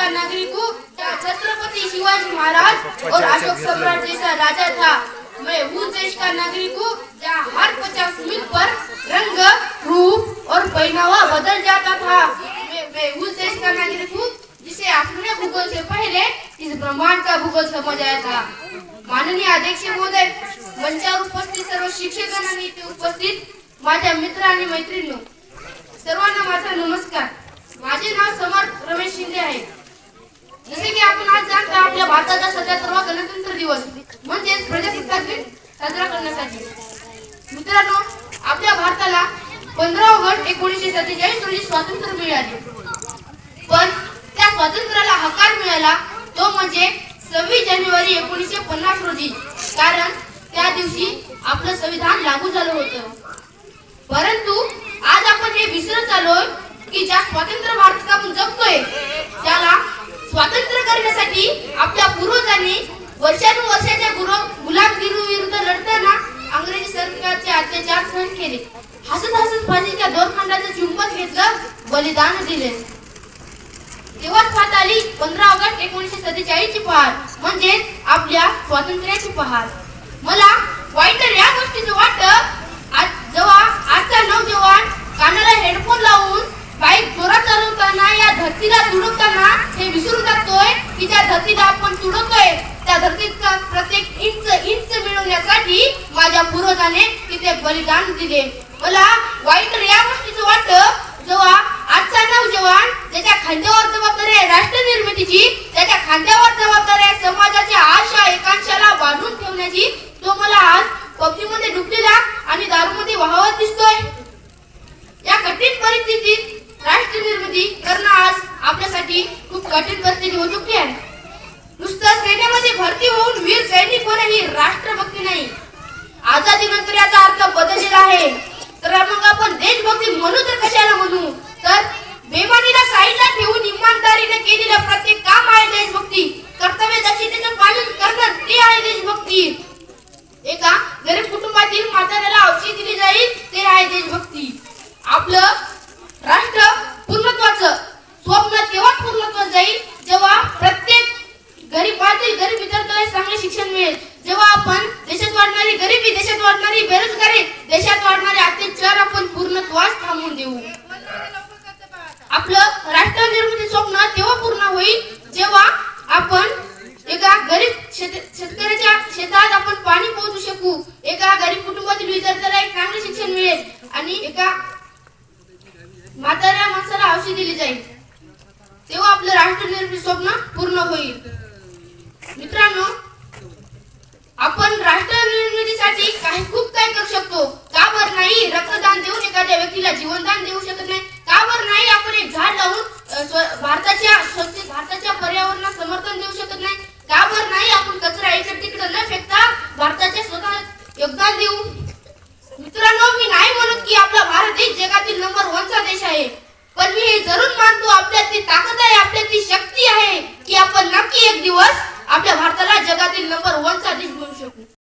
का नागरिक हूँ। छत्रपति शिवाजी महाराज और अशोक सम्राट जैसा राजा था। मैं उस देश का नागरिक हूँ जहाँ हर 50 मिनट पर रंग, रूप और पहनावा बदल जाता था। मैं उस देश का नागरिक हूँ जिसे अपने भूगोल से पहले इस ब्रह्मांड का भूगोल समझ आया था। माननीय अध्यक्ष महोदय, मंचावर उपस्थित सर्व शिक्षकांना, इथे उपस्थित माझ्या मित्र आणि मैत्रिणींनो, सर्वांना माझा नमस्कार। माझे नाव समर्थ रमेश शिंदे आहे। जसे की आपण आज जाणता, आपल्या भारताचा 77वा गणतंत्र दिवस म्हणजे प्रजासत्ताक दिन साजरा करण्यासाठी मित्रांनो, आपल्या भारताला 15 ऑगस्ट 1947 रोजी स्वातंत्र्य मिळाले। पण त्या स्वातंत्र्याला हकार मिळाला तो म्हणजे 26 जानेवारी 1950 रोजी, कारण त्या दिवशी आपलं संविधान लागू झालं होतं। परंतु आज आपण हे विसरत आलोय की ज्या स्वतंत्र भारतात आपण जगतोय त्याला स्वातंत्र्य करण्यासाठी आपल्या पूर्वजांनी वर्षानुवर्षाच्या गुलामगिरीविरुद्ध लढताना अंग्रेजी सरकारचे अत्याचार सहन केले। हसत हसत फाशीच्या दोरखंडाचं चुंबन घेतलं, बलिदान दिले। तेव्हाच पाहत आली 15 ऑगस्ट 1947 ची पहाट, म्हणजे आपल्या स्वातंत्र्याची पहाट। मला वाईट या गोष्टीचं वाटतं, जेव्हा आजचा नौजवान कानाला हेडफोन लावून बाईक जोरात चालवताना या धरतीला तुडवताना हे विसरून जातोय की ज्या धरतीला आपण तुडवतोय त्या धरतीचा प्रत्येक इंच मिळवण्यासाठी माझ्या पूर्वजाने तिथे बलिदान दिले। मला वाईट या गोष्टीचं वाटतं, जेव्हा आजचा नौजवान ज्याच्या खांद्यावर जबाबदारी आहे राष्ट्र निर्मितीची, त्याच्या खांद्यावर जबाबदारी आहे समाजाच्या आशा एकांशाला बांधून ठेवण्याची, तो मला आज पबजी मध्ये डुबलेला आणि दारूमध्ये वाहवत दिसतोय। या कठीण परिस्थितीत राष्ट्र निर्मिती करणं आज आपल्यासाठी खूप कठीण परिस्थिती होऊ शकते आहे। नुसतं सैन्यामध्ये भरती होऊन वीर सैनिक होणे ही राष्ट्रभक्ती नाही। आझादी नंतर याचा अर्थ बदललेला आहे। तर मग आपण देशभक्ती म्हणू तर कशाला म्हणू? तर बेमानीला साईडला ठेवून इमानदारीने केलेलं प्रत्येक काम आहे देशभक्ती। कर्तव्य दक्षतेचं पालन करणं ते आहे देशभक्ती। एका गरीब कुटुंबातील म्हाताऱ्याला औषध दिली जाईल ते आहे देशभक्ती। आपलं राष्ट्र पूर्णत्वाचं स्वप्न तेव्हा पूर्णत्वात जाईल जेव्हा प्रत्येक गरीब विद्यार्थ्याला चांगले शिक्षण मिळेल, जेव्हा आपण देशात वाढणारी गरिबी, देशात वाढणारी बेरोजगारी, देशात वाढणारे अत्याचार आपण पूर्णत्वास थांबवून देऊ। आपलं राष्ट्र निर्मिती स्वप्न तेव्हा पूर्ण होईल जेव्हा आपण एका गरीब शेतकऱ्याच्या शेतात आपण पाणी पोहोचू शकू, एका गरीब कुटुंबातील विद्यार्थ्याला एक चांगले शिक्षण मिळेल आणि एका म्हाताऱ्या माणसाला औषध दिली जाईल, तेव्हा आपलं राष्ट्र निर्मिती स्वप्न पूर्ण होईल। मित्रांनो, आपण राष्ट्र निर्मितीसाठी खूप काही करू शकतो। का बरं नाही रक्तदान देऊन एखाद्या व्यक्तीला जीवनदान देऊ शकत नाही? का बरं नाही आपण एक झाड लावून भारताच्या पर्यावरणाला समर्थन देऊ शकत नाही? का बरं नाही आपण कचरा इकडे तिकडे न फेकता भारताचे स्वतः योगदान देऊ? मित्रांनो, मी नाही म्हणत की आपला भारत देश जगातील नंबर 1 चा देश आहे, पण मी हे जरूर मानतो आपल्यात ती ताकद आहे, आपल्यात ती शक्ती आहे की आपण नक्की एक दिवस आपल्या भारताला जगातील नंबर 1 चा देश बनवू शकू।